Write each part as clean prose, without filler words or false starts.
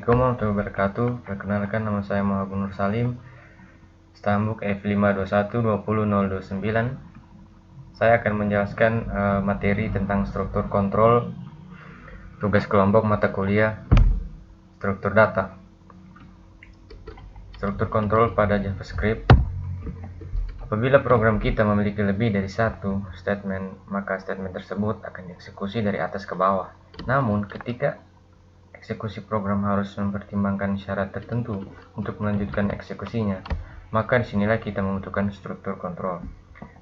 Assalamualaikum warahmatullahi wabarakatuh. Perkenalkan, nama saya Muhammad Nur Salim, Stambuk F521200029. Saya akan menjelaskan materi tentang struktur kontrol, tugas kelompok mata kuliah, struktur data. Struktur kontrol pada JavaScript. Apabila program kita memiliki lebih dari satu statement, maka statement tersebut akan dieksekusi dari atas ke bawah. Namun, ketika eksekusi program harus mempertimbangkan syarat tertentu untuk melanjutkan eksekusinya, maka disinilah kita membutuhkan struktur kontrol.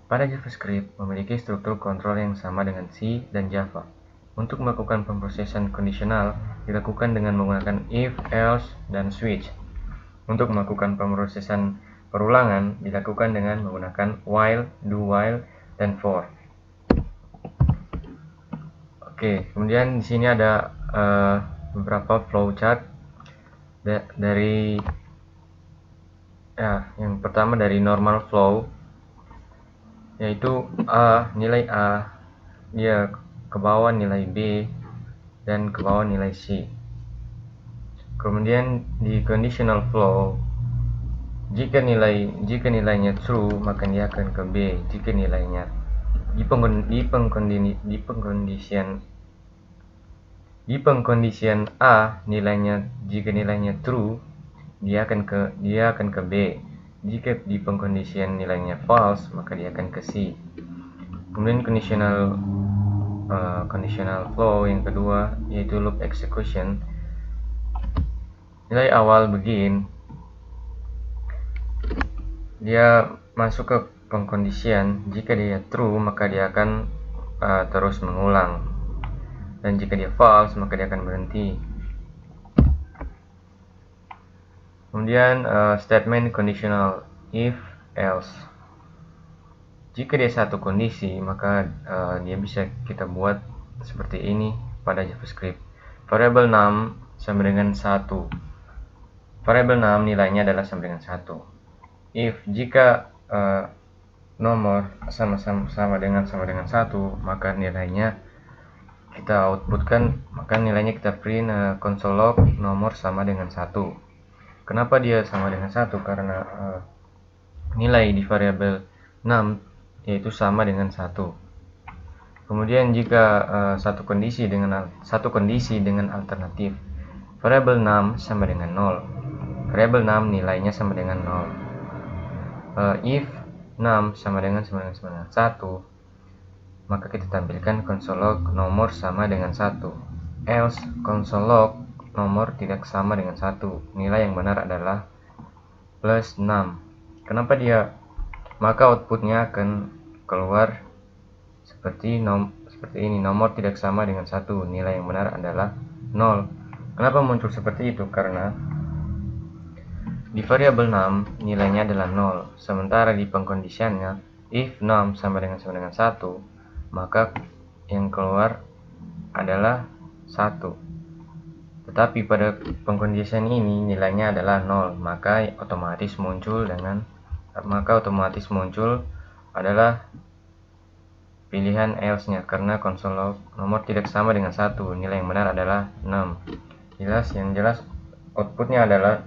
Pada JavaScript memiliki struktur kontrol yang sama dengan C dan Java. Untuk melakukan pemrosesan kondisional dilakukan dengan menggunakan if, else, dan switch. Untuk melakukan pemrosesan perulangan dilakukan dengan menggunakan while, do while, dan for. Oke, kemudian di sini ada beberapa flowchart dari yang pertama dari normal flow, yaitu nilai A dia ke bawah nilai B dan ke bawah nilai C. Kemudian di conditional flow, jika nilainya true maka dia akan ke B. Jika nilainya di pengkondisian A jika nilainya true dia akan ke B. Jika di pengkondisian nilainya false maka dia akan ke C. Kemudian conditional flow yang kedua yaitu loop execution. Nilai awal begin, dia masuk ke pengkondisian. Jika dia true maka dia akan terus mengulang, dan jika dia false maka dia akan berhenti. Kemudian statement conditional if, else. Jika dia satu kondisi maka dia bisa kita buat seperti ini pada JavaScript. Variable num sama dengan 1. Variable num nilainya adalah sama dengan 1. If jika nomor sama dengan 1 maka nilainya kita outputkan, maka nilainya kita print console log nomor sama dengan 1. Kenapa dia sama dengan 1? Karena nilai di variabel num yaitu sama dengan 1. Kemudian jika satu kondisi dengan alternatif, variabel num sama dengan 0. Variabel num nilainya sama dengan 0. If num sama dengan 1, maka kita tampilkan console log nomor sama dengan 1. Else console log nomor tidak sama dengan 1. Nilai yang benar adalah plus 6. Kenapa dia? Maka outputnya akan keluar seperti ini, nomor tidak sama dengan 1. Nilai yang benar adalah 0. Kenapa muncul seperti itu? Karena di variabel num nilainya adalah 0, sementara di pengkondisiannya if num sama dengan 1, maka yang keluar adalah 1. Tetapi pada pengkondisian ini nilainya adalah 0, maka otomatis muncul adalah pilihan else-nya, karena console log nomor tidak sama dengan 1. Nilai yang benar adalah 6. Yang jelas outputnya adalah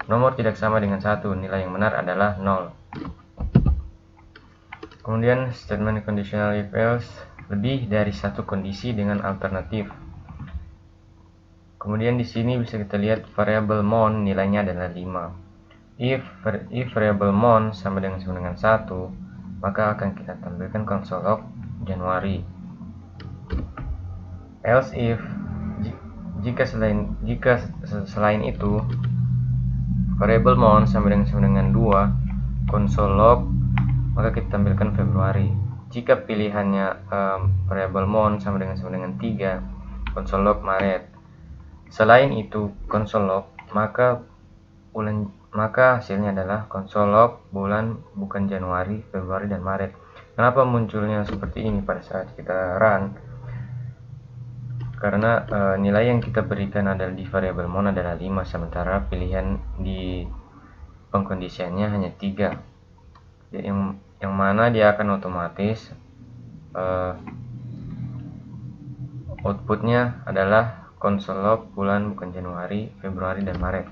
nomor tidak sama dengan 1. Nilai yang benar adalah 0. Kemudian statement conditional if else, lebih dari satu kondisi dengan alternatif. Kemudian di sini bisa kita lihat variabel mon nilainya adalah 5. If variabel mon sama dengan 1, maka akan kita tampilkan console log Januari. Else if jika selain itu variabel mon sama dengan 2, console log, maka kita tampilkan Februari. Jika pilihannya variabel mon sama dengan 3, console log Maret. Selain itu console log, maka hasilnya adalah console log bulan, bukan Januari, Februari, dan Maret. Kenapa munculnya seperti ini pada saat kita run? Karena nilai yang kita berikan adalah di variabel mon adalah 5, sementara pilihan di pengkondisiannya hanya 3. Yang mana dia akan otomatis outputnya adalah console log bulan bukan Januari, Februari, dan Maret.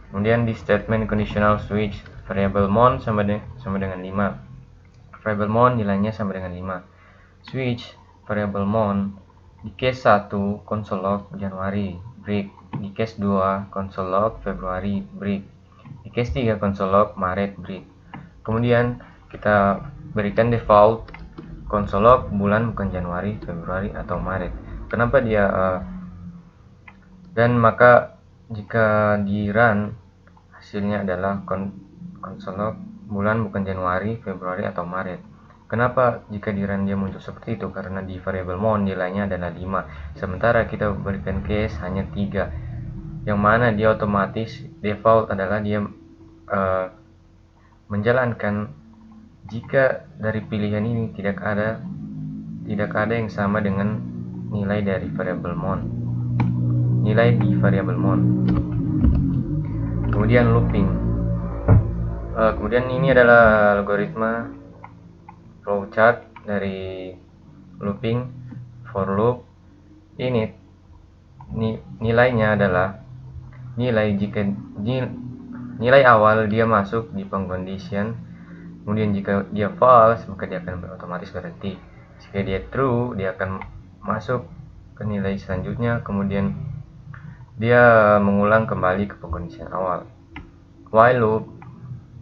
Kemudian di statement conditional switch, variable month sama dengan 5. Variable month nilainya sama dengan 5. Switch variable month di case 1 console log Januari break, di case 2 console log Februari break, di case 3 console log Maret break. Kemudian kita berikan default console log bulan bukan Januari, Februari, atau Maret. Kenapa dia dan maka jika di run hasilnya adalah console log bulan bukan Januari, Februari, atau Maret. Kenapa jika di run dia muncul seperti itu? Karena di variable month nilainya adalah 5, sementara kita berikan case hanya 3, yang mana dia otomatis default adalah dia menjalankan jika dari pilihan ini tidak ada yang sama dengan nilai dari variable month, nilai di variable month. Kemudian looping. Kemudian ini adalah algoritma flowchart dari looping for loop. Ini nilainya adalah nilai jika nilai awal dia masuk di pengcondition, kemudian jika dia false maka dia akan otomatis berhenti. Jika dia true dia akan masuk ke nilai selanjutnya, kemudian dia mengulang kembali ke pengcondition awal. While loop,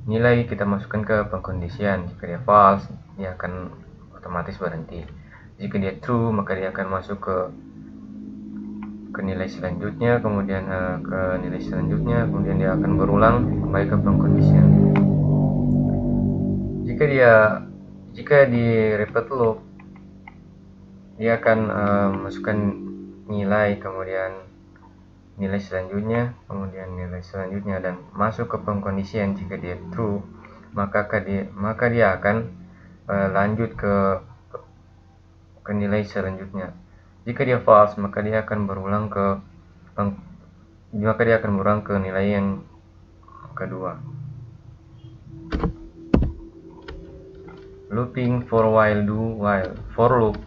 nilai kita masukkan ke pengcondition, jika dia false dia akan otomatis berhenti. Jika dia true maka dia akan masuk ke nilai selanjutnya, kemudian ke nilai selanjutnya, kemudian dia akan berulang kembali ke pengcondition. Jika di repeat loop dia akan masukkan nilai, kemudian nilai selanjutnya, kemudian nilai selanjutnya, dan masuk ke pengcondition. Jika dia true maka dia akan lanjut ke nilai selanjutnya. Jika dia false maka dia akan berulang ke nilai yang kedua. Looping for while do while. For loop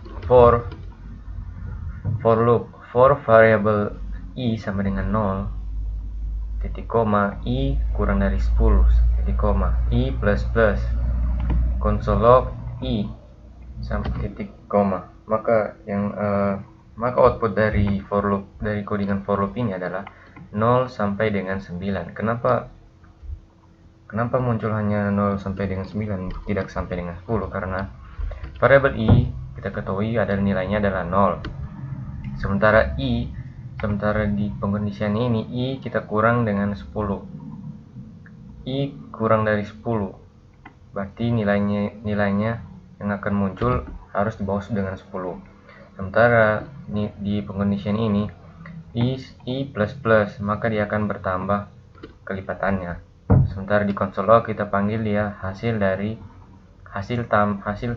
for variable i sama dengan 0, titik koma, i kurang dari 10, titik koma, i plus plus, console log i sampai titik koma. Maka output dari for loop, dari codingan for loop ini adalah 0 sampai dengan 9. Kenapa muncul hanya 0 sampai dengan 9, tidak sampai dengan 10? Karena variable i kita ketahui adalah nilainya adalah 0. Sementara di pengcondition ini i kita kurang dengan 10. I kurang dari 10. Berarti nilainya yang akan muncul harus di bawah dengan 10. Sementara di pengcondition ini i plus plus, maka dia akan bertambah kelipatannya. Sementara di console log kita panggil dia hasil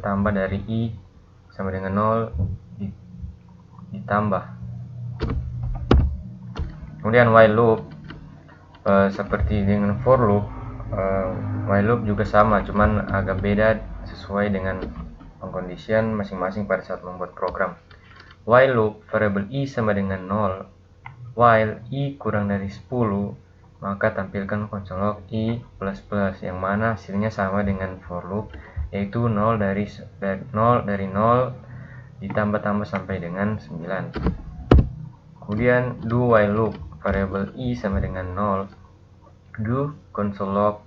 tambah dari i sama dengan 0 ditambah. Kemudian while loop seperti dengan for loop, while loop juga sama, cuman agak beda sesuai dengan pengcondition masing-masing pada saat membuat program. While loop variable i sama dengan 0, while i kurang dari 10, maka tampilkan console log i plus plus, yang mana hasilnya sama dengan for loop, yaitu 0 dari 0 ditambah sampai dengan 9. Kemudian do while loop variable i sama dengan 0, do console log,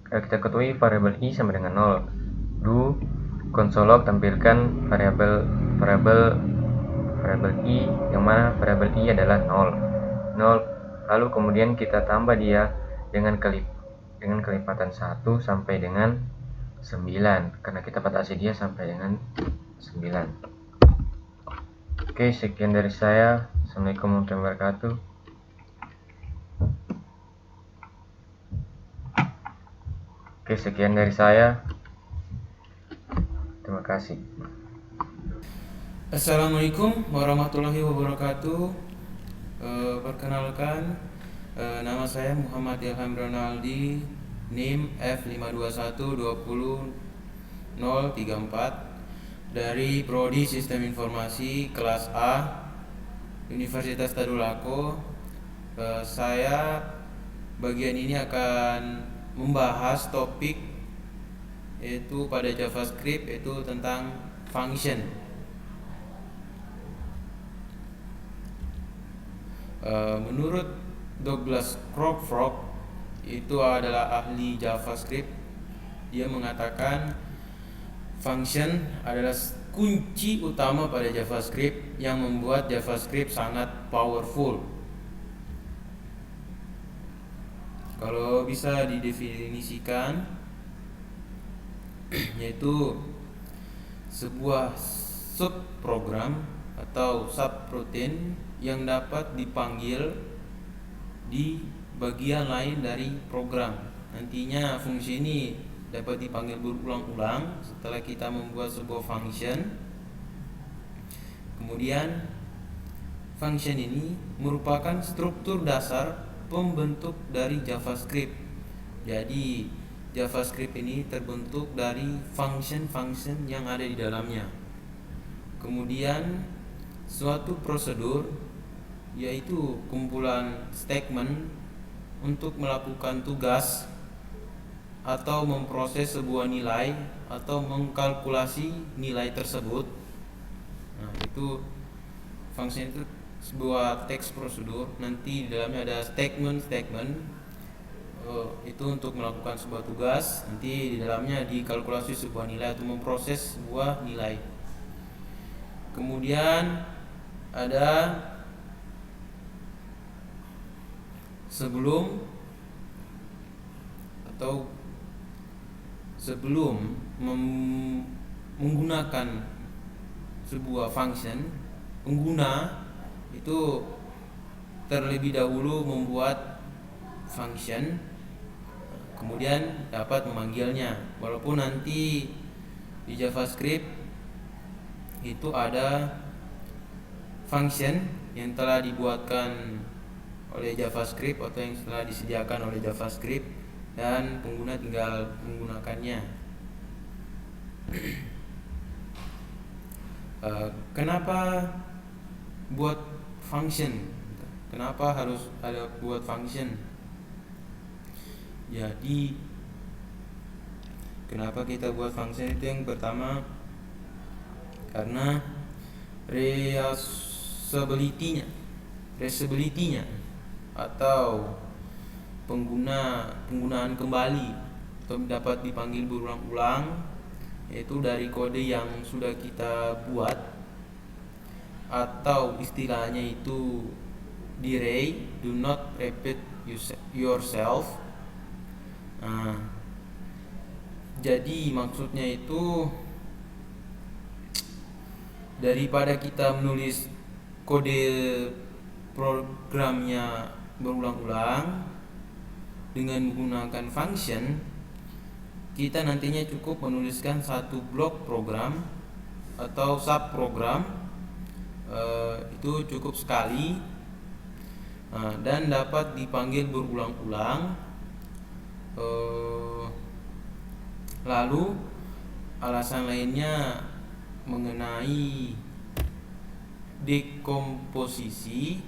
kita ketahui variable i sama dengan 0, do console log tampilkan variable i, yang mana variable i adalah 0. Lalu kemudian kita tambah dia dengan kelipatan 1 sampai dengan 9, karena kita batasi dia sampai dengan 9. Oke, sekian dari saya. Assalamualaikum warahmatullahi wabarakatuh. Oke, sekian dari saya. Terima kasih. Assalamualaikum warahmatullahi wabarakatuh. Perkenalkan, nama saya Muhammad Ilham Ronaldi, NIM F521200034. dari Prodi Sistem Informasi kelas A Universitas Tadulako. Saya bagian ini akan membahas topik yaitu pada JavaScript, yaitu tentang function. Menurut Douglas Crawford, itu adalah ahli JavaScript, dia mengatakan function adalah kunci utama pada JavaScript yang membuat JavaScript sangat powerful. Kalau bisa didefinisikan, yaitu sebuah subprogram atau subroutine yang dapat dipanggil di bagian lain dari program. Nantinya fungsi ini dapat dipanggil berulang-ulang setelah kita membuat sebuah function. Kemudian function ini merupakan struktur dasar pembentuk dari JavaScript. Jadi JavaScript ini terbentuk dari function-function yang ada di dalamnya. Kemudian suatu prosedur, yaitu kumpulan statement untuk melakukan tugas atau memproses sebuah nilai atau mengkalkulasi nilai tersebut. Nah, itu function itu sebuah teks prosedur. Nanti di dalamnya ada statement itu untuk melakukan sebuah tugas. Nanti di dalamnya dikalkulasi sebuah nilai atau memproses sebuah nilai. Kemudian ada sebelum menggunakan sebuah function, pengguna itu terlebih dahulu membuat function, kemudian dapat memanggilnya. Walaupun nanti di JavaScript itu ada function yang telah dibuatkan oleh JavaScript atau yang telah disediakan oleh JavaScript dan pengguna tinggal menggunakannya. Kenapa buat function? Kenapa harus ada buat function? Jadi kenapa kita buat function itu yang pertama, karena reusability-nya atau penggunaan kembali atau dapat dipanggil berulang-ulang, yaitu dari kode yang sudah kita buat, atau istilahnya itu delay, do not repeat yourself. Nah, jadi maksudnya itu daripada kita menulis kode programnya berulang-ulang dengan menggunakan function, kita nantinya cukup menuliskan satu blok program atau subprogram, itu cukup sekali, dan dapat dipanggil berulang-ulang. Lalu alasan lainnya mengenai dekomposisi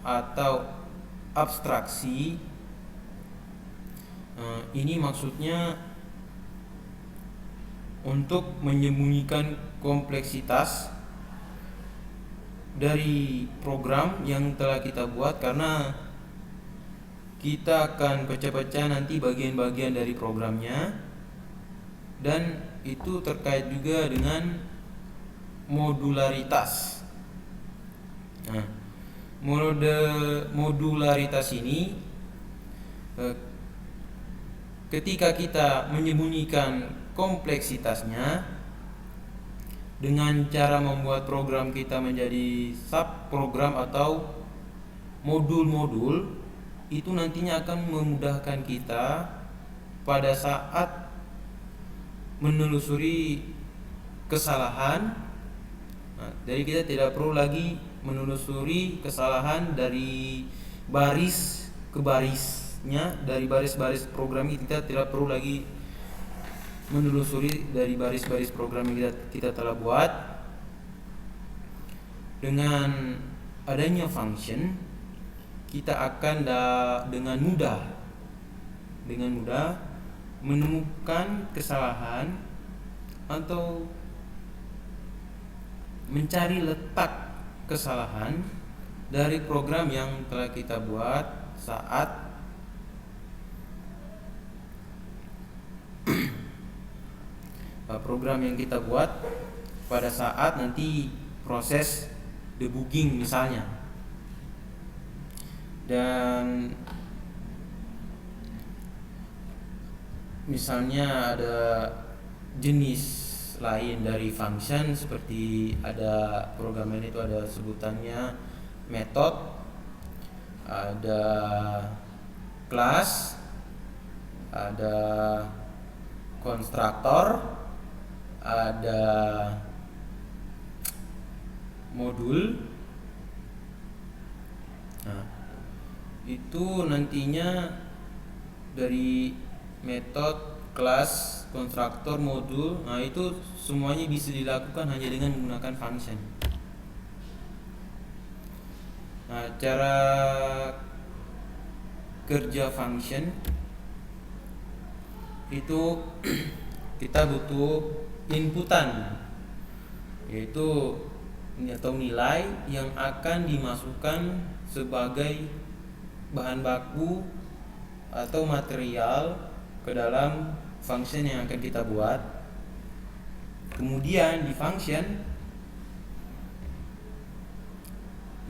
atau abstraksi. Ini maksudnya untuk menyembunyikan kompleksitas dari program yang telah kita buat, karena kita akan pecah-pecah nanti bagian-bagian dari programnya, dan itu terkait juga dengan modularitas. Nah, modularitas ini ketika kita menyembunyikan kompleksitasnya dengan cara membuat program kita menjadi subprogram atau modul-modul, itu nantinya akan memudahkan kita pada saat menelusuri kesalahan. Nah, jadi kita tidak perlu lagi menelusuri kesalahan dari baris ke barisnya, dari baris-baris program kita tidak perlu lagi menelusuri dari baris-baris program yang kita telah buat. Dengan adanya function, kita akan dengan mudah menemukan kesalahan atau mencari letak kesalahan dari program yang telah kita buat saat program yang kita buat pada saat nanti proses debugging misalnya. Dan misalnya ada jenis lain dari function, seperti ada program ini itu ada sebutannya method, ada class, ada konstruktor, ada modul. Nah, itu nantinya dari metode, kelas, konstruktor, modul, nah itu semuanya bisa dilakukan hanya dengan menggunakan function. Nah, cara kerja function itu kita butuh inputan, yaitu atau nilai yang akan dimasukkan sebagai bahan baku atau material ke dalam function yang akan kita buat. Kemudian di function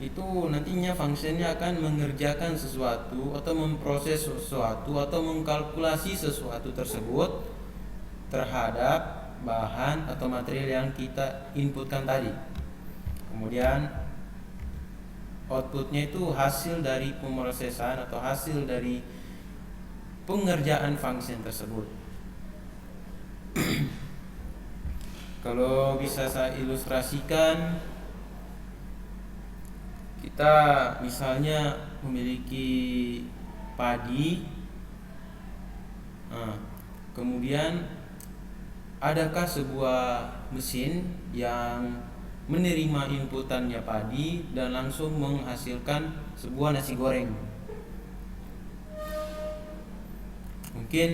itu nantinya functionnya akan mengerjakan sesuatu atau memproses sesuatu atau mengkalkulasi sesuatu tersebut terhadap bahan atau material yang kita inputkan tadi. Kemudian outputnya itu hasil dari pemrosesan atau hasil dari pengerjaan function tersebut. Kalau bisa saya ilustrasikan, kita misalnya memiliki padi, kemudian adakah sebuah mesin yang menerima inputannya padi dan langsung menghasilkan sebuah nasi goreng? Mungkin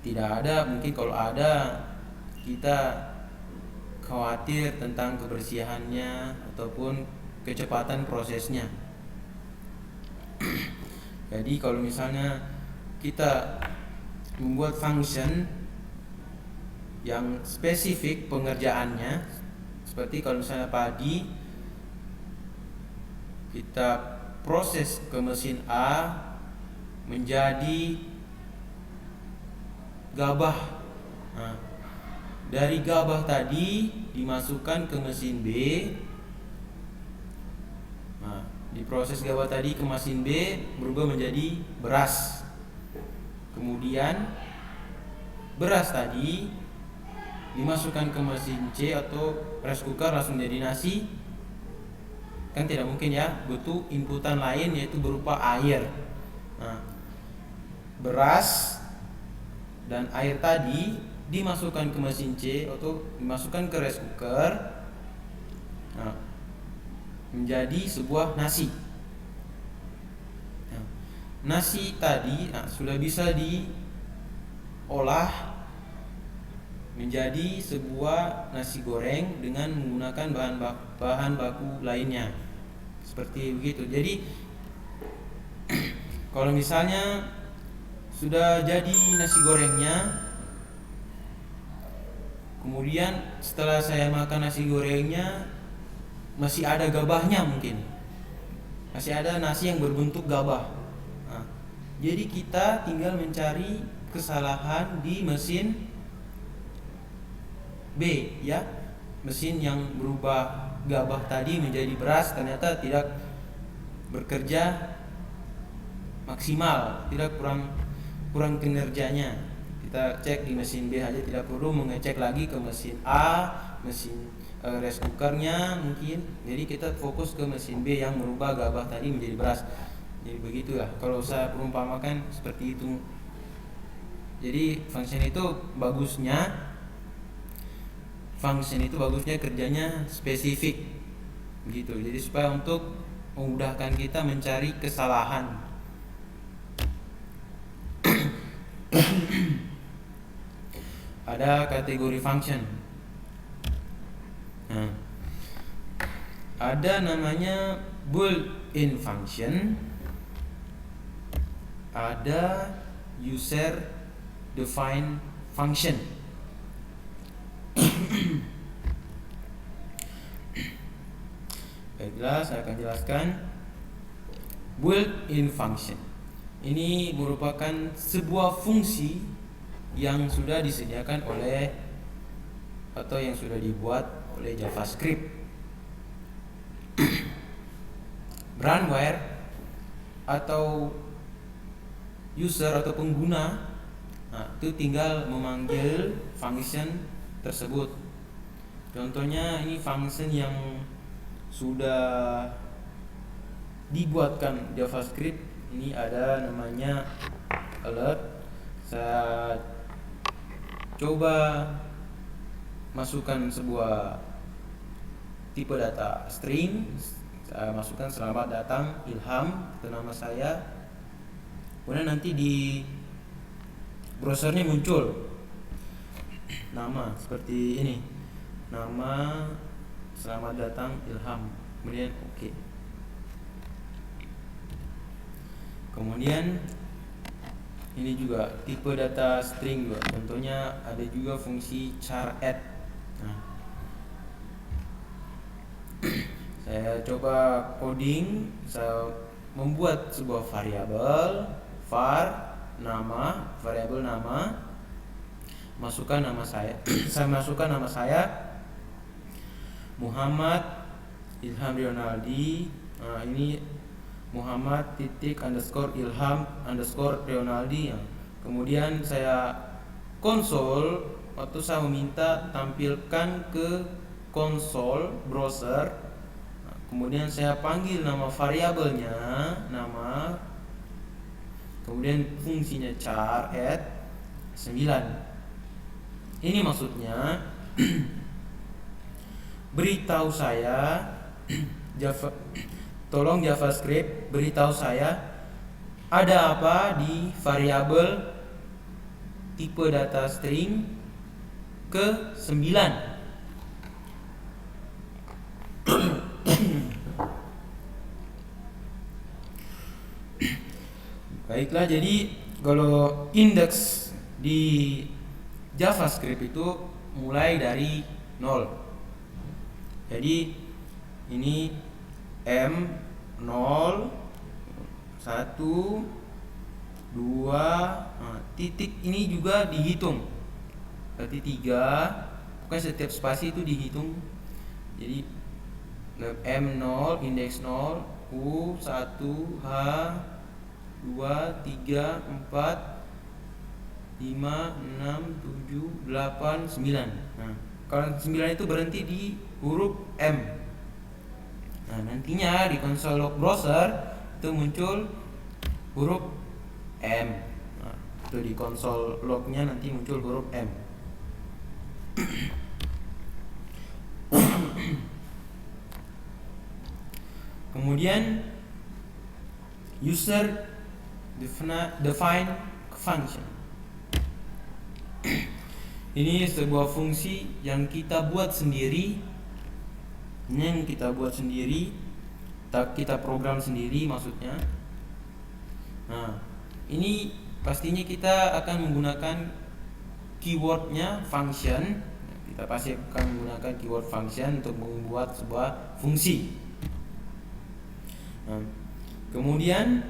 tidak ada. Mungkin kalau ada, kita khawatir tentang kebersihannya ataupun kecepatan prosesnya. Jadi kalau misalnya kita membuat function yang spesifik pengerjaannya, seperti kalau misalnya padi kita proses ke mesin A menjadi gabah. Nah, dari gabah tadi dimasukkan ke mesin B. Nah, diproses gabah tadi ke mesin B berubah menjadi beras. Kemudian beras tadi dimasukkan ke mesin C atau rice cooker langsung jadi nasi. Kan tidak mungkin ya, butuh inputan lain yaitu berupa air. Nah, beras dan air tadi dimasukkan ke mesin C atau dimasukkan ke rice cooker, nah, menjadi sebuah nasi. Nah, nasi tadi sudah bisa diolah menjadi sebuah nasi goreng dengan menggunakan bahan baku lainnya, seperti begitu. Jadi kalau misalnya sudah jadi nasi gorengnya, kemudian setelah saya makan nasi gorengnya masih ada gabahnya, mungkin masih ada nasi yang berbentuk gabah. Nah, jadi kita tinggal mencari kesalahan di mesin B, ya, mesin yang berubah gabah tadi menjadi beras ternyata tidak bekerja maksimal, tidak kurang kinerjanya. Kita cek di mesin B aja, tidak perlu mengecek lagi ke mesin A, mesin rice cookernya mungkin. Jadi kita fokus ke mesin B yang merubah gabah tadi menjadi beras. Jadi begitu ya, kalau saya perumpamakan seperti itu. Jadi function itu bagusnya kerjanya spesifik gitu. Jadi supaya untuk memudahkan kita mencari kesalahan. Ada kategori function. Nah, ada namanya built-in function, ada user defined function. Baiklah, saya akan jelaskan. Built-in function ini merupakan sebuah fungsi yang sudah disediakan oleh atau yang sudah dibuat oleh JavaScript. Brandware atau user atau pengguna, itu tinggal memanggil function tersebut. Contohnya ini function yang sudah dibuatkan JavaScript. Ini ada namanya alert. Saya coba masukkan sebuah tipe data string. Saya masukkan selamat datang Ilham, itu nama saya. Kemudian nanti di browsernya muncul nama seperti ini, nama selamat datang Ilham. Kemudian oke. Kemudian ini juga tipe data string juga. Contohnya ada juga fungsi char add. Saya coba coding. Saya membuat sebuah variabel var nama, variabel nama. Masukkan nama saya. Saya masukkan nama saya Muhammad Ilham Rionaldi. Ini Muhammad _Ilham _Rionaldi. Kemudian saya konsol, waktu saya meminta tampilkan ke konsol browser. Kemudian saya panggil nama variabelnya, nama. Kemudian fungsinya char add 9. Ini maksudnya beritahu saya tolong JavaScript beritahu saya ada apa di variabel tipe data string ke 9. Baiklah, jadi kalau indeks di JavaScript itu mulai dari 0. Jadi ini M 0 1 2, titik ini juga dihitung. Berarti 3, pokoknya setiap spasi itu dihitung. Jadi M0 indeks 0 U 1 H 2 3 4 5 6 7 8 9. Kalau 9 itu berhenti di huruf M. Nantinya di konsol log browser itu muncul huruf M. Itu di konsol lognya nanti muncul huruf M. Kemudian user define function. Ini sebuah fungsi yang kita buat sendiri. Kita program sendiri maksudnya. Ini pastinya kita akan menggunakan keywordnya function. Kita pasti akan menggunakan keyword function untuk membuat sebuah fungsi. Kemudian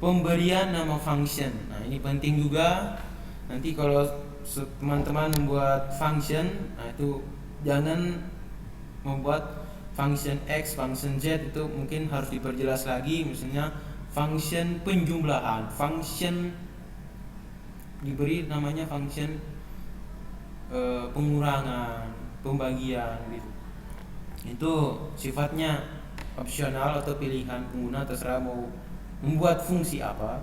pemberian nama function. Ini penting juga. Nanti kalau teman-teman membuat function, itu jangan membuat function X, function Z, itu mungkin harus diperjelas lagi. Misalnya function penjumlahan, function diberi namanya function pengurangan, pembagian gitu. Itu sifatnya opsional atau pilihan pengguna, terserah mau membuat fungsi apa.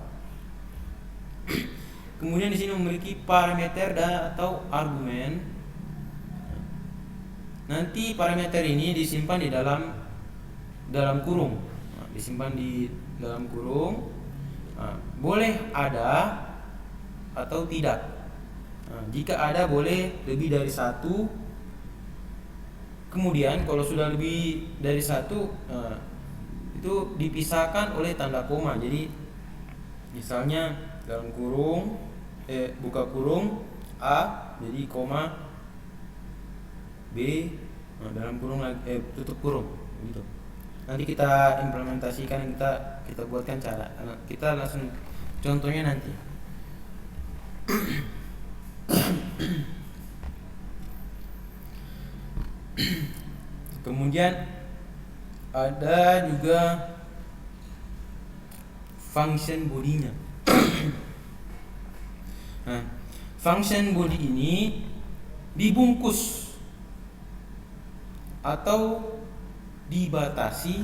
Kemudian di sini memiliki parameter dan atau argumen. Nanti parameter ini disimpan di dalam kurung. Nah, disimpan di dalam kurung. Nah, boleh ada atau tidak. Nah, jika ada boleh lebih dari satu. Kemudian kalau sudah lebih dari satu, itu dipisahkan oleh tanda koma. Jadi misalnya dalam kurung, buka kurung A, jadi koma B, dalam kurung lagi, tutup kurung, gitu. Nanti kita implementasikan, kita buatkan cara. Kita langsung contohnya nanti. Kemudian ada juga function bodinya. Nah, function body ini dibungkus atau dibatasi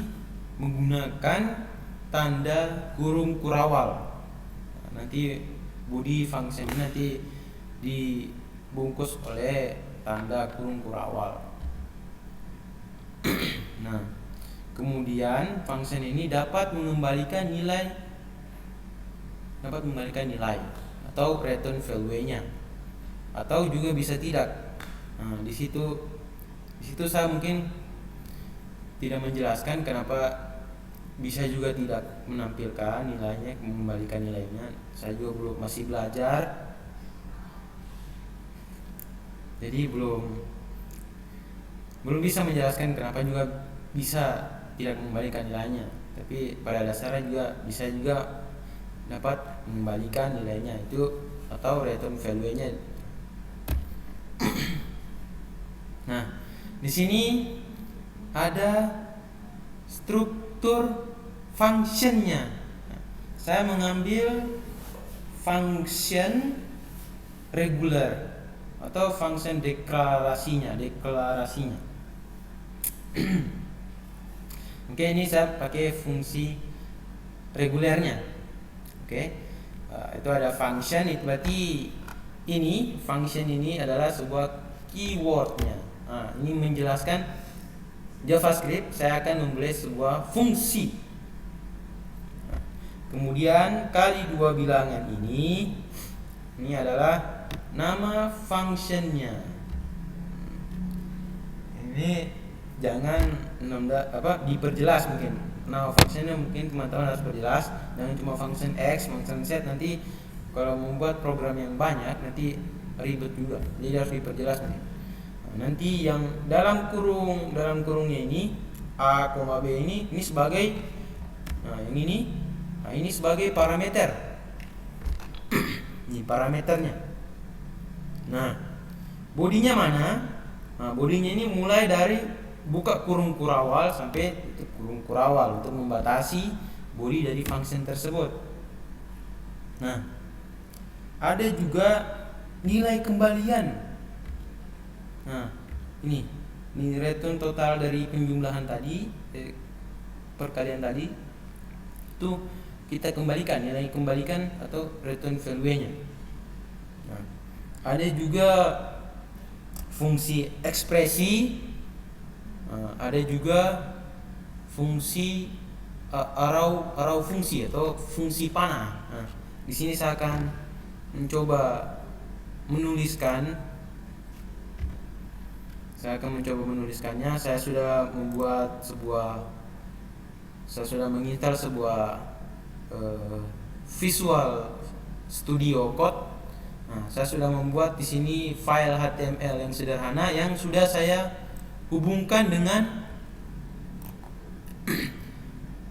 menggunakan tanda kurung kurawal. Nah, nanti body function ini nanti dibungkus oleh tanda kurung kurawal. Nah, kemudian function ini dapat mengembalikan nilai atau return value-nya, atau juga bisa tidak. Nah, di situ saya mungkin tidak menjelaskan kenapa bisa juga tidak menampilkan nilainya, mengembalikan nilainya. Saya juga masih belajar, jadi belum bisa menjelaskan kenapa juga bisa tidak mengembalikan nilainya. Tapi pada dasarnya juga bisa juga dapat mengembalikan nilainya itu atau return value-nya. Nah, di sini ada struktur functionnya. Saya mengambil function regular atau function deklarasinya. Oke, ini saya pakai fungsi regulernya. Oke, itu ada function, itu berarti ini function ini adalah sebuah keywordnya. Nah, ini menjelaskan JavaScript. Saya akan memulai sebuah fungsi. Kemudian kali dua bilangan ini adalah nama functionnya. Ini jangan diperjelas mungkin. Nama functionnya mungkin teman-teman harus perjelas. Jangan cuma function X, function Z. Nanti kalau membuat program yang banyak nanti ribet juga. Jadi harus diperjelas mungkin. Nah, nanti yang dalam kurungnya ini A, B ini sebagai yang ini sebagai parameter. Ini parameternya. Nah, bodinya mana? Nah, bodinya ini mulai dari buka kurung kurawal sampai tutup kurung kurawal untuk membatasi body dari function tersebut. Nah, ada juga nilai kembalian. Nah, ini return total dari penjumlahan tadi, perkalian tadi itu kita kembalikan, nilai kembalikan atau return value-nya. Nah, ada juga fungsi ekspresi, ada juga fungsi arrow fungsi atau fungsi panah. Nah, di sini saya akan mencoba menuliskannya. Saya sudah menginstal sebuah Visual Studio Code. Nah, saya sudah membuat di sini file HTML yang sederhana yang sudah saya hubungkan dengan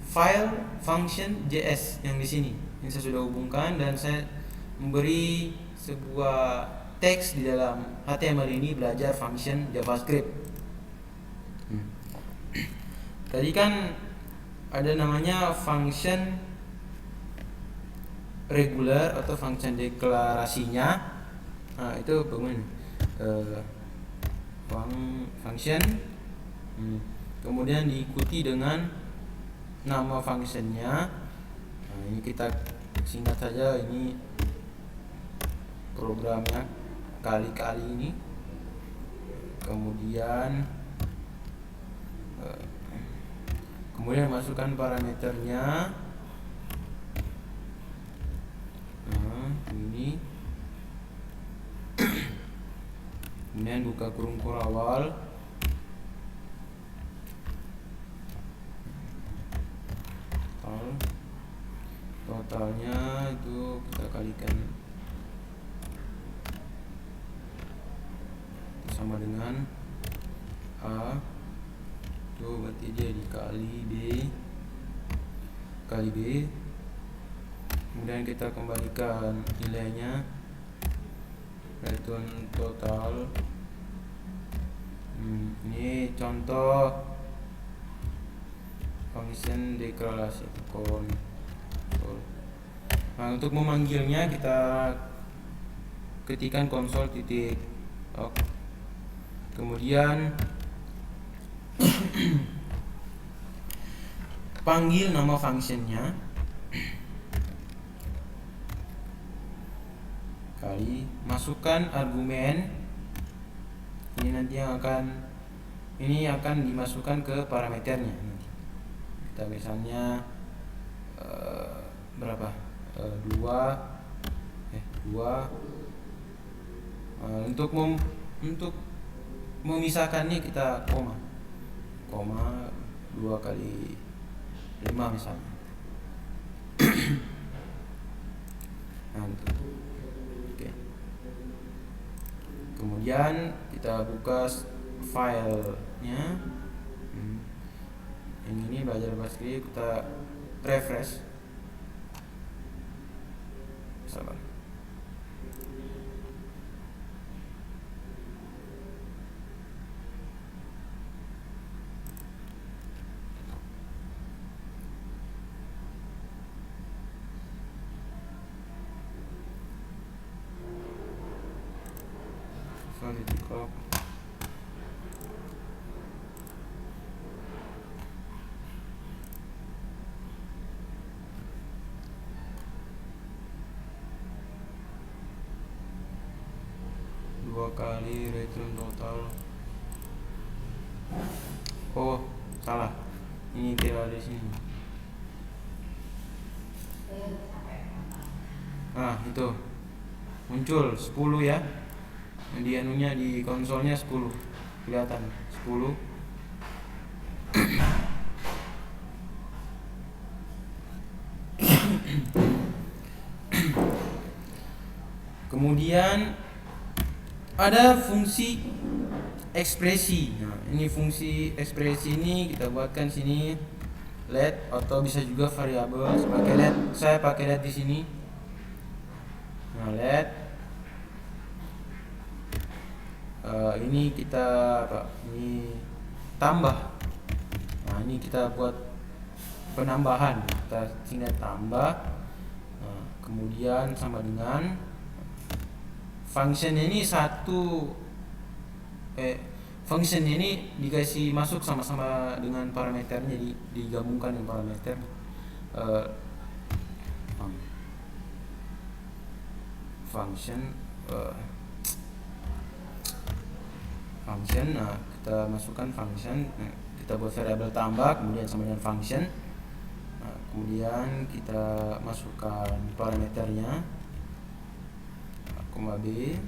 file function JS yang di sini. Ini saya sudah hubungkan dan saya memberi sebuah teks di dalam HTML ini, belajar function JavaScript. Tadi kan ada namanya function regular atau function deklarasinya. Nah, itu bagaimana? Function, kemudian diikuti dengan nama functionnya. Nah, ini kita singkat saja, ini programnya kali-kali ini. Kemudian masukkan parameternya. Ini kemudian buka kurung awal, totalnya itu kita kalikan sama dengan A, itu berarti dia dikali B, kemudian kita kembalikan nilainya, return total. Ini contoh function deklarasi konsol. Nah, untuk memanggilnya kita ketikkan konsol titik log, kemudian panggil nama functionnya kali masukkan argumen. Ini nanti yang akan dimasukkan ke parameternya nanti. Kita misalnya berapa? 2. Untuk memisahkannya kita koma 2 kali 5 misalnya. Oke. Kemudian kita buka filenya. Yang ini belajar JavaScript, kita refresh. Sabar. Titik log. Dua kali return total. Oh, salah. Ini tidak ada di sini. Nah, itu muncul 10 ya. Di anunya di konsolnya 10 kelihatan 10. Kemudian ada fungsi ekspresi. Nah, ini fungsi ekspresi ini kita buatkan sini let, atau bisa juga variabel sebagai let. Saya pakai let di sini. Nah, let ini kita ini tambah. Nah, ini kita buat penambahan, kita tinggal tambah. Nah, kemudian sama dengan function ini function ini dikasih masuk sama-sama dengan parameternya, digabungkan dengan parameter function. Nah, kita masukkan function. Nah, kita buat variabel tambah, kemudian sama dengan function. Nah, kemudian kita masukkan parameternya koma B.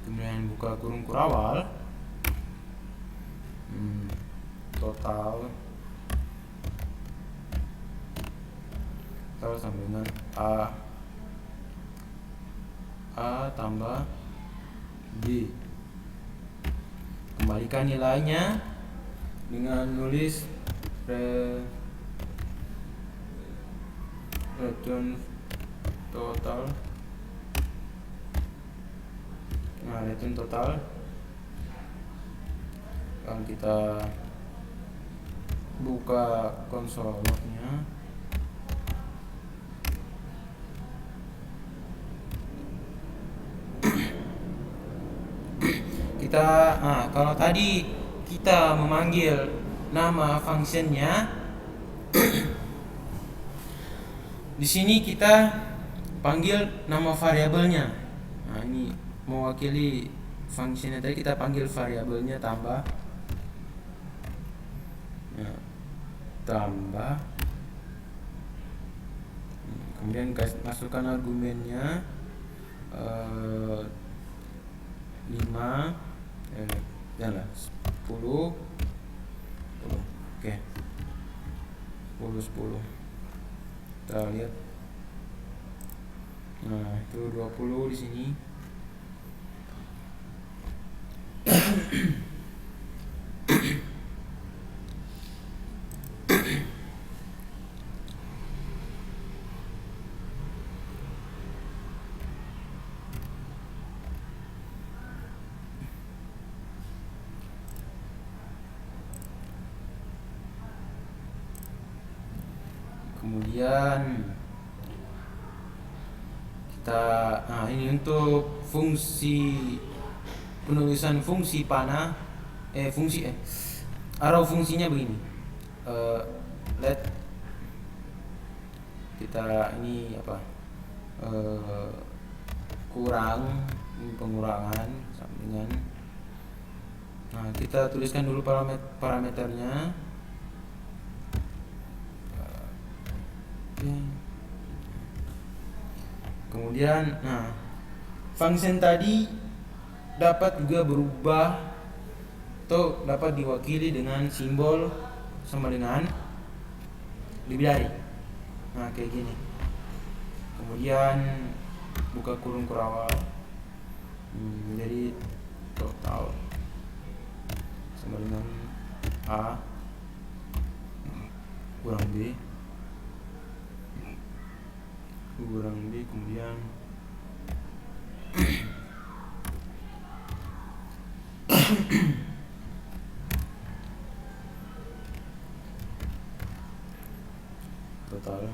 Kemudian buka kurung kurawal, total sama dengan A tambah B. Kembalikan nilainya dengan nulis return total. Nah, return total. Kalau kita buka konsol lognya, kalau tadi kita memanggil nama functionnya di sini kita panggil nama variabelnya. Nah, ini mewakili fungsinya tadi, kita panggil variabelnya tambah. Nah, tambah. Kemudian masukkan argumennya 5 janganlah 10. Oke. 10. Kita lihat. Nah, itu 20 di sini. Kemudian ini untuk fungsi penulisan fungsi panah arrow fungsinya begini. Let kita ini apa, kurang, ini pengurangan sama dengan. Nah, kita tuliskan dulu parameternya. Kemudian, function tadi dapat juga berubah atau dapat diwakili dengan simbol sama dengan lebih dari. Nah, kayak gini. Kemudian buka kurung kurawal. Jadi total sama dengan A kurang B kemudian total.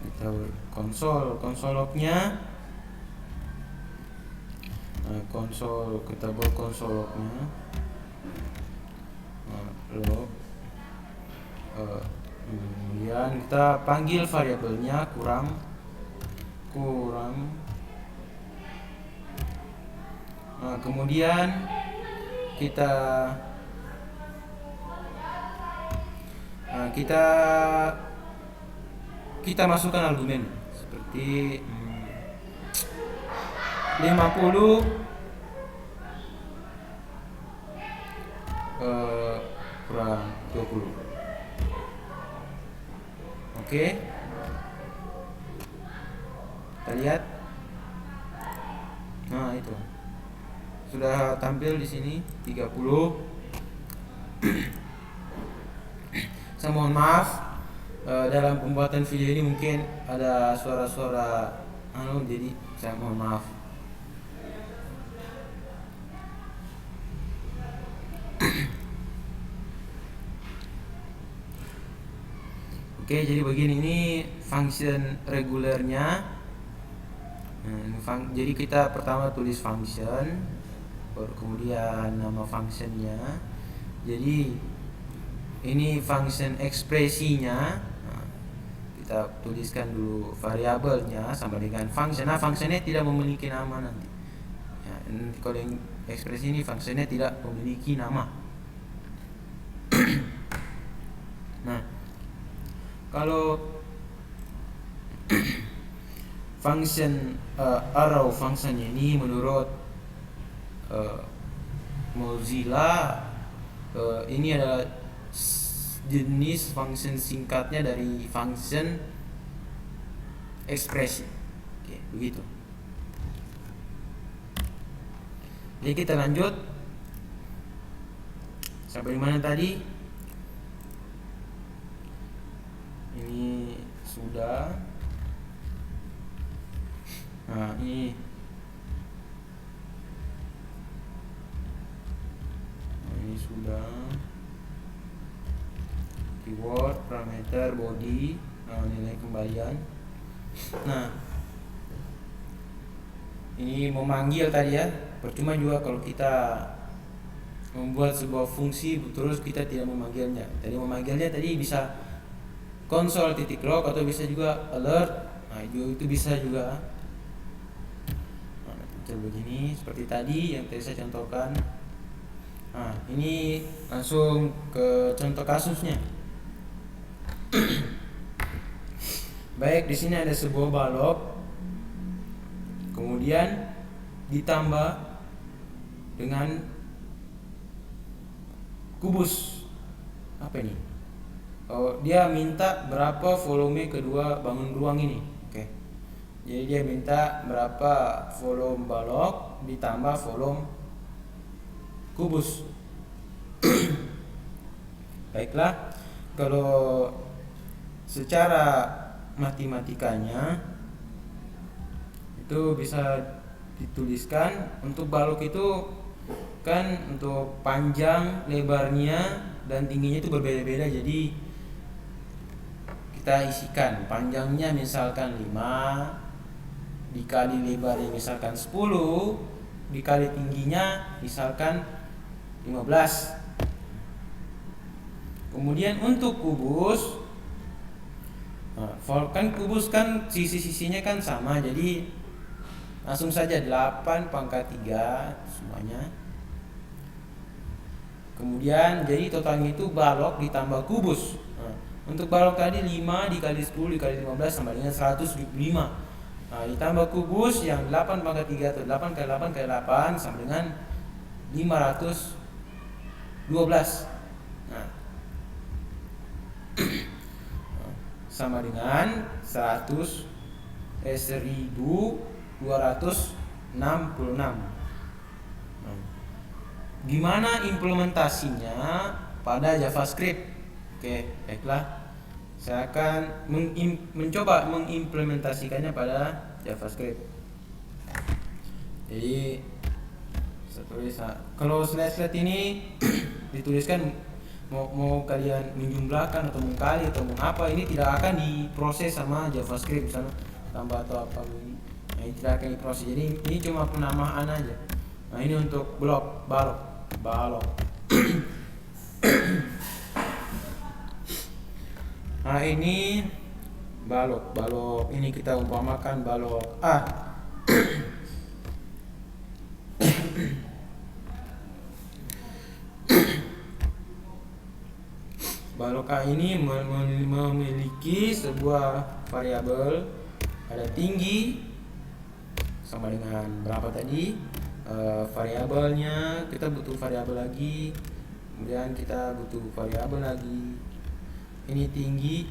Kita konsol lognya. Kita buat konsol lognya. Log. Kemudian kita panggil variabelnya kurang. Nah, kemudian kita masukkan argumen seperti 50 kurang 20. Oke. Kita lihat. Nah, itu. Sudah tampil di sini 30. Saya mohon maaf, dalam pembuatan video ini mungkin ada suara-suara jadi saya mohon maaf. Oke, jadi begini, ini function regulernya. Jadi kita pertama tulis function, baru kemudian nama functionnya. Jadi ini function ekspresinya. Kita tuliskan dulu variabelnya sama dengan function. Nah, functionnya tidak memiliki nama nanti. Nanti kalau yang ekspresi ini functionnya tidak memiliki nama. Nah, kalau function arrow functionnya ini menurut Mozilla ini adalah jenis function singkatnya dari function ekspresi. Oke, begitu. Jadi kita lanjut sampai di mana tadi? Ini sudah. Nah, ini sudah. Keyword, parameter, body, nilai kembalian. Nah, ini memanggil tadi ya. Percuma juga kalau kita membuat sebuah fungsi terus kita tidak memanggilnya. Tadi memanggilnya tadi bisa console.log atau bisa juga alert. Nah, itu bisa juga. Nah, coba begini seperti tadi yang tadi saya contohkan. Nah, ini langsung ke contoh kasusnya. Baik, di sini ada sebuah balok, kemudian ditambah dengan kubus. Apa ini? Oh, dia minta berapa volume kedua bangun ruang ini. Oke. Jadi dia minta berapa volume balok ditambah volume kubus. Baiklah, kalau secara matematikanya itu bisa dituliskan untuk balok itu kan untuk panjang, lebarnya dan tingginya itu berbeda-beda. Jadi kita isikan panjangnya misalkan 5 dikali lebarnya misalkan 10 dikali tingginya misalkan 15. Kemudian untuk kubus, kan kubus kan sisi-sisinya kan sama, jadi langsung saja 8 pangkat 3 semuanya. Kemudian jadi totalnya itu balok ditambah kubus. Untuk balok tadi 5 dikali 10 dikali 15 sama dengan 175. Ditambah kubus yang 8 pangkat 3 atau 8 kali 8 kali 8 sama dengan 512. Sama dengan 1266. Gimana implementasinya pada JavaScript? Oke, baiklah. Saya akan mencoba mengimplementasikannya pada JavaScript. Jadi kalau slide-slide ini dituliskan mau kalian menjumlahkan atau mengkali atau mengapa, ini tidak akan diproses sama JavaScript misalnya tambah atau apa ini. Nah, ini tidak akan diproses. Jadi ini cuma penamaan aja. Nah, ini untuk blok balok. Nah, ini balok ini kita umpamakan balok A. Balok A ini memiliki sebuah variabel, ada tinggi sama dengan berapa tadi, variabelnya kita butuh variabel lagi, kemudian kita butuh variabel lagi, ini tinggi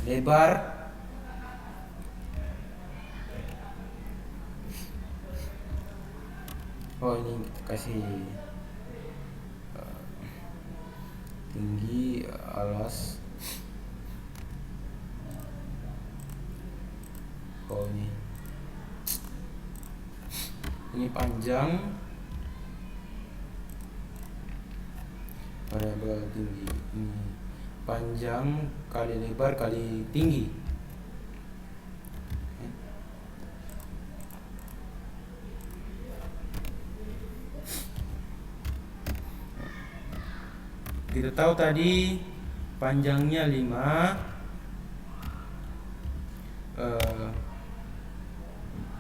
lebar ini kasih tinggi alas ini panjang variabel tinggi, ini panjang kali lebar kali tinggi. Kita tahu tadi panjangnya 5,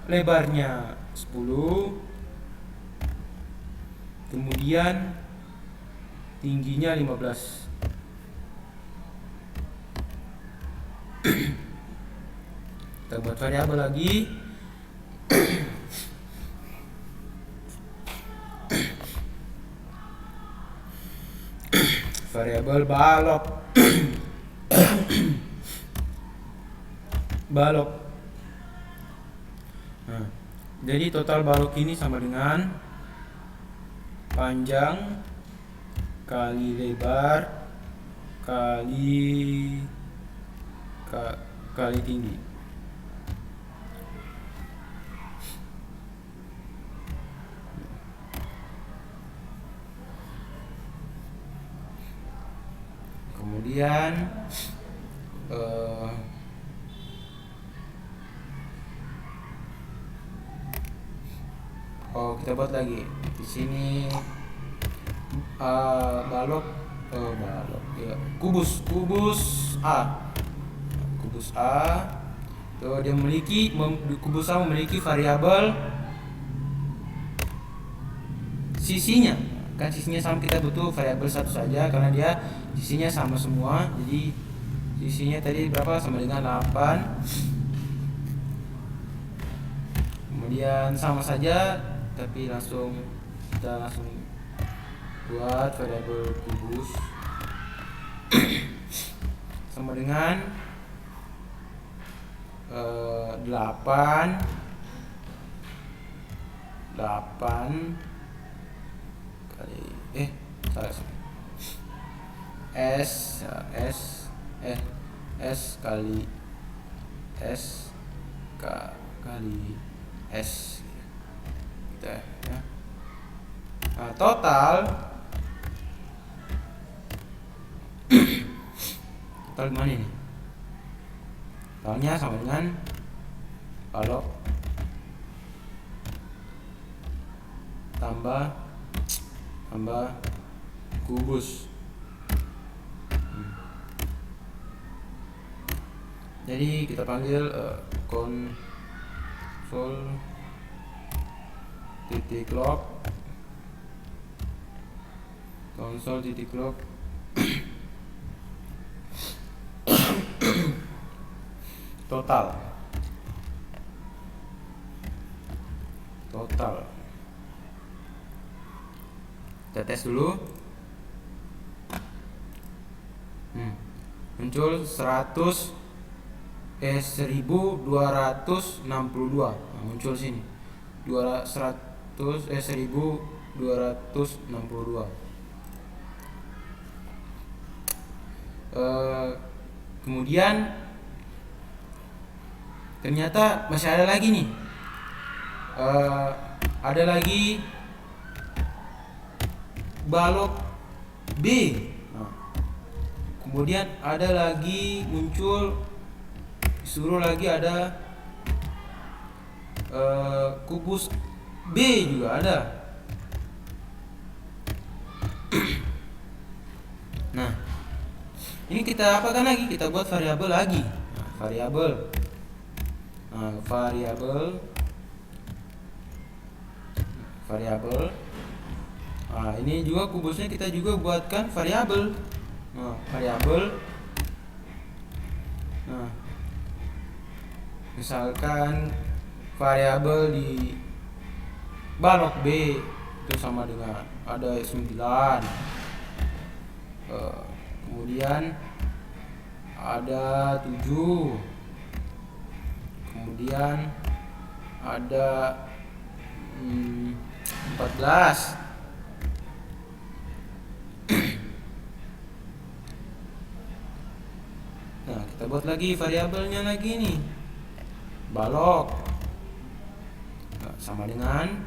lebarnya 10, kemudian tingginya 15. Kita buat variabel lagi. Variabel balok. Nah, jadi total balok ini sama dengan panjang kali lebar kali tinggi. Kemudian kita buat lagi di sini balok ya, kubus A. Kubus A itu dia kubus A memiliki variabel sisinya. Kan sisinya sama, kita butuh variabel satu saja karena dia sisinya sama semua. Jadi sisinya tadi berapa? Sama dengan 8. Kemudian sama saja, tapi kita langsung buat variabel kubus sama dengan 8 kali S kali S gitu ya. Nah, total gimana ini? Totalnya sama dengan balok tambah kubus. Jadi kita panggil console titik log total. Kita tes dulu. Muncul 1262. Muncul sini 1262. Kemudian ternyata masih ada lagi nih. Ada lagi balok B. Kemudian ada lagi muncul, disuruh lagi ada kubus B juga ada. Nah, ini kita apakan lagi? Kita buat variabel lagi. Variabel. Nah, ini juga kubusnya kita juga buatkan variabel. Nah, misalkan variabel di balok B itu sama dengan ada 9. Kemudian ada 7. Kemudian ada 14. Nah, kita buat lagi variabelnya lagi nih. Balok sama dengan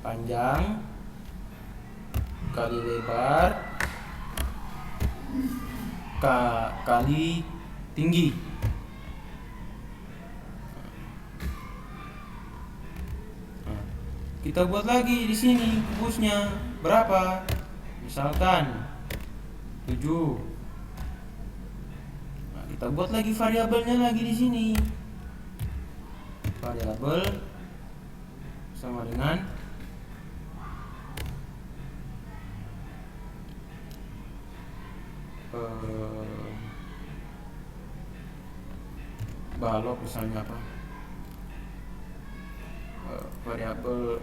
panjang kali lebar kali tinggi. Nah, kita buat lagi di sini kubusnya berapa? Misalkan 7. Nah, kita buat lagi variabelnya lagi di sini. Variabel sama dengan balok misalnya apa? Variabel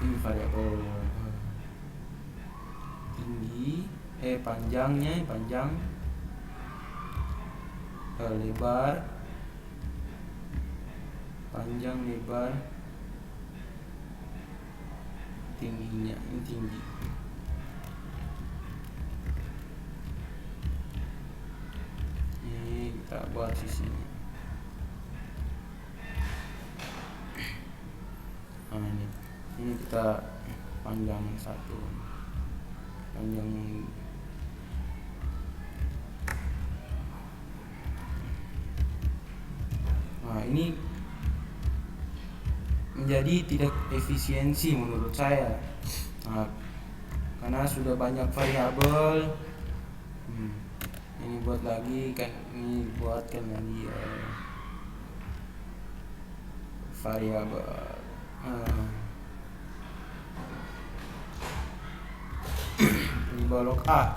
ini variabel tinggi, panjang lebar, panjang lebar tingginya, ini tinggi. Ini kita buat sisinya. Nah, ini kita panjang 1, panjang ini menjadi tidak efisiensi menurut saya. Nah, karena sudah banyak variabel. Ini buat lagi kan, ini buatkan lagi variabel. Ini balok A.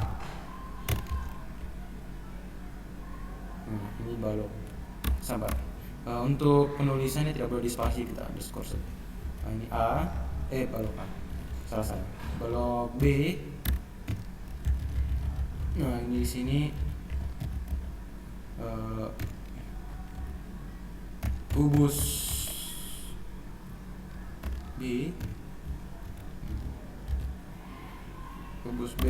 Ini balok. Sabar. Untuk penulisannya tidak boleh dispasi, kita underscore saja. Ini A, balok A. Salah. Balok B. Nah, ini di sini kubus B, kubus B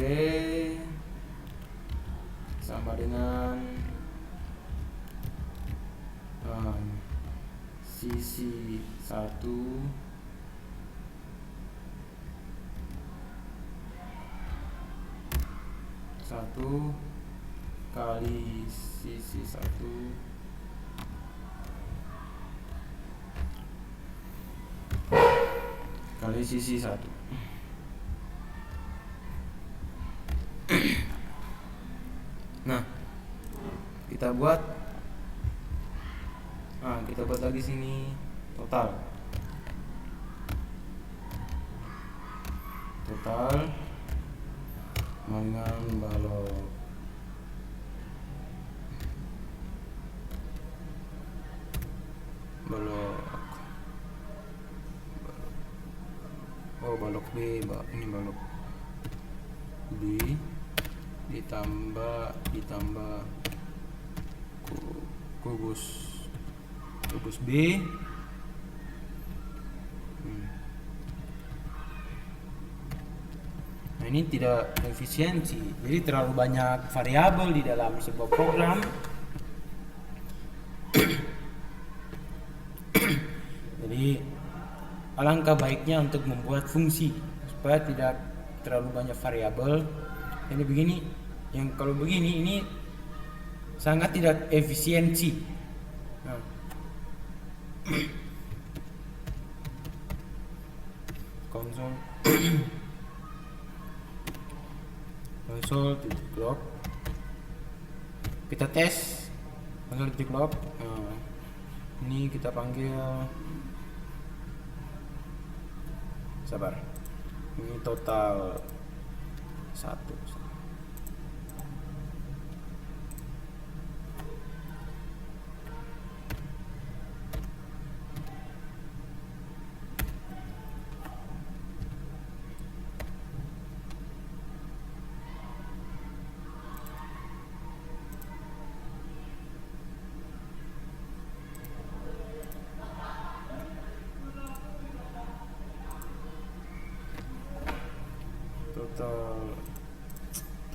sama dengan sisi 1 kali sisi 1 kali sisi 1. Nah, kita buat lagi sini total dengan balok balok B, ini balok B ditambah kubus B. Nah, ini tidak efisiensi, jadi terlalu banyak variabel di dalam sebuah program. Jadi alangkah baiknya untuk membuat fungsi supaya tidak terlalu banyak variabel. Ini begini, yang kalau begini ini sangat tidak efisiensi. Nah. Konsol titik log, kita tes konsol titik log. Ini kita panggil, sabar, ini total 1.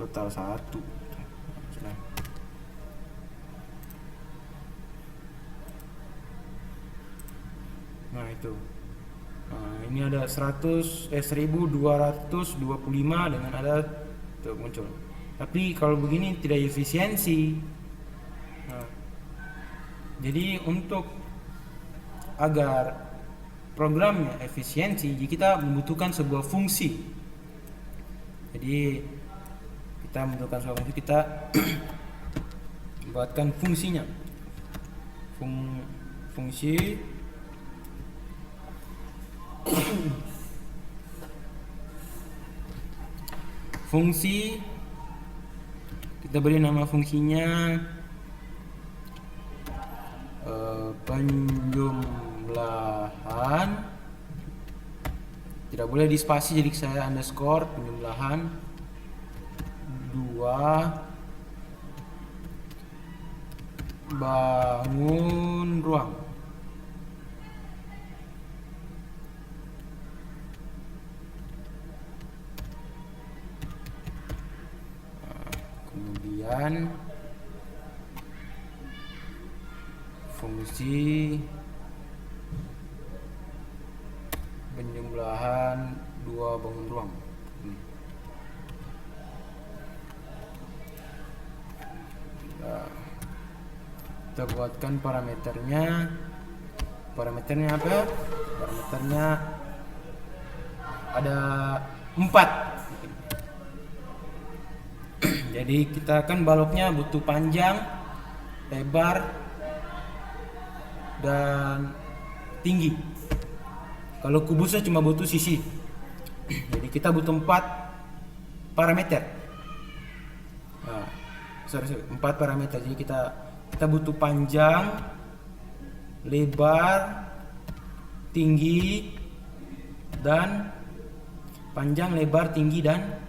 Total 1. Nah, itu. Nah, ini ada 1225 dengan ada tuh muncul. Tapi kalau begini tidak efisiensi. Nah, jadi untuk agar programnya efisiensi, kita membutuhkan sebuah fungsi. Jadi kita membutuhkan sebuah fungsi, kita buatkan fungsinya. Fungsi kita beri nama fungsinya penjumlahan, tidak boleh dispasi, jadi saya underscore penjumlahan 2 bangun ruang. Kemudian fungsi penjumlahan 2 bangun ruang. Kita buatkan parameternya apa? Parameternya ada 4. Jadi kita kan baloknya butuh panjang, lebar, dan tinggi. Kalau kubusnya cuma butuh sisi. Jadi kita butuh 4 parameter. Nah, 4 parameter. Jadi kita butuh panjang, lebar, tinggi, dan panjang, lebar, tinggi, dan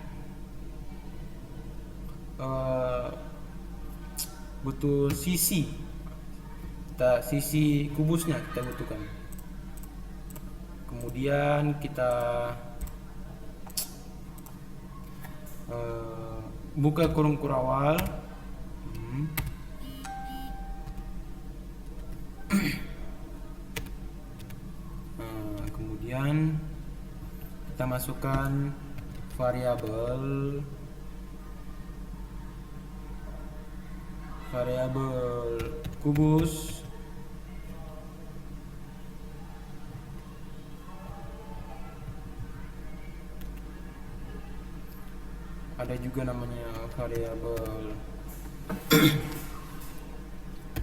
butuh sisi. Sisi kubusnya kita butuhkan. Kemudian kita buka kurung kurawal. Kemudian kita masukkan variabel kubus. Ada juga namanya variabel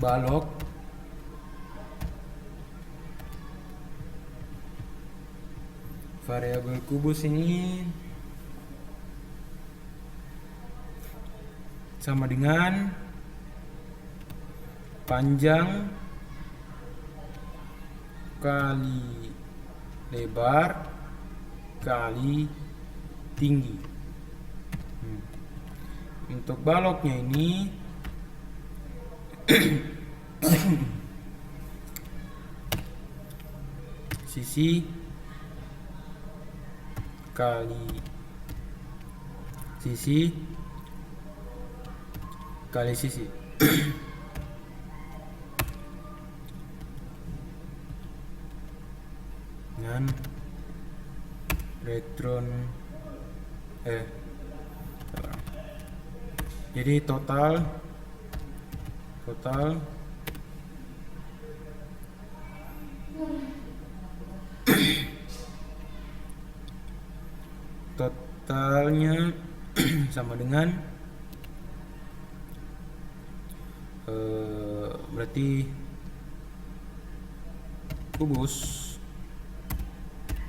balok. Variabel kubus ini sama dengan panjang kali lebar kali tinggi. Untuk baloknya ini sisi kali sisi kali sisi. Dengan elektron jadi total totalnya sama dengan berarti kubus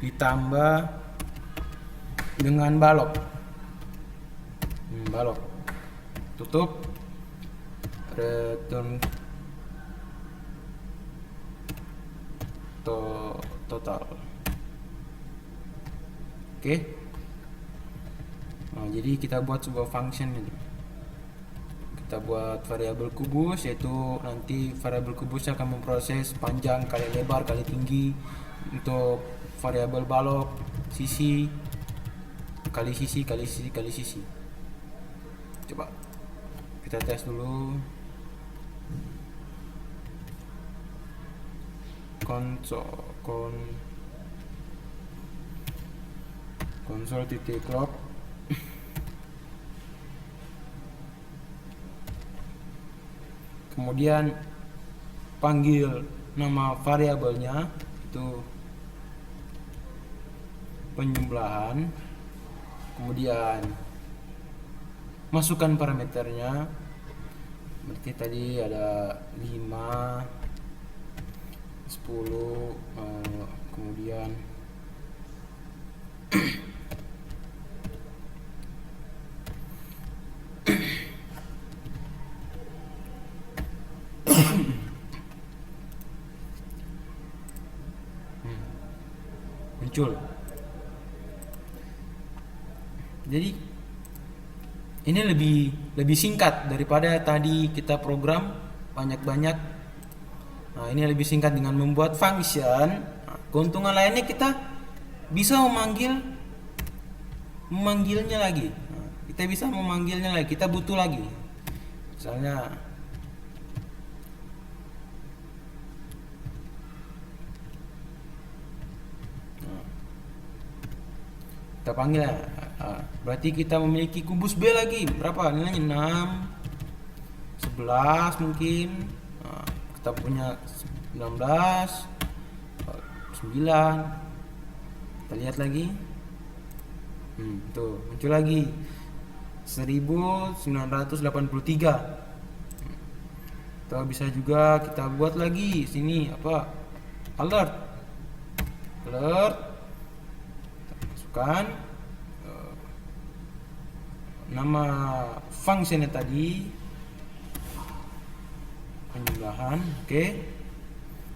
ditambah dengan balok. Balok tutup return total. Oke. Nah, jadi kita buat sebuah function ini. Kita buat variabel kubus, yaitu nanti variabel kubus akan memproses panjang kali lebar kali tinggi. Untuk variabel balok sisi kali sisi kali sisi kali sisi. Coba kita tes dulu. Konsol titik log. Kemudian panggil nama variabelnya itu penjumlahan. Kemudian masukkan parameternya. Berarti tadi ada 5, 10, kemudian muncul. Jadi ini lebih singkat daripada tadi kita program banyak-banyak. Nah, ini lebih singkat dengan membuat function. Nah, keuntungan lainnya kita bisa memanggilnya lagi. Nah, kita bisa memanggilnya lagi. Kita butuh lagi. Misalnya kita panggil, berarti kita memiliki kubus B lagi. Berapa nilainya? 6, 11 mungkin. Kita punya 19, 9. Kita lihat lagi. Tuh, muncul lagi 1983. Atau bisa juga kita buat lagi sini apa? Alert. Kita masukkan nama functionnya tadi, penjumlahan. Oke.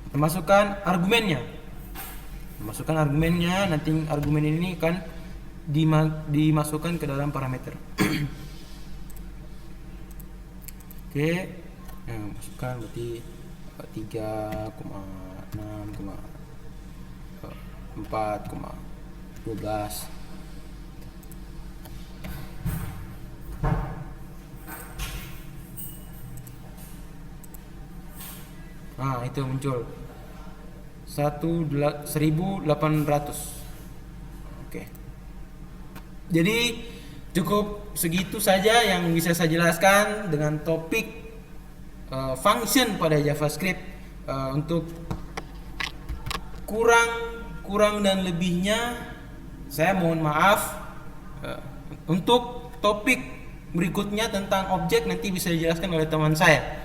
Kita masukkan argumennya. Nanti argumen ini akan dimasukkan ke dalam parameter. Oke. Nah, masukkan berarti 3,6,4,12. Nah, itu muncul 1800. Oke. Jadi cukup segitu saja yang bisa saya jelaskan dengan topik function pada JavaScript. Untuk kurang dan lebihnya saya mohon maaf. Untuk topik berikutnya tentang objek nanti bisa dijelaskan oleh teman saya.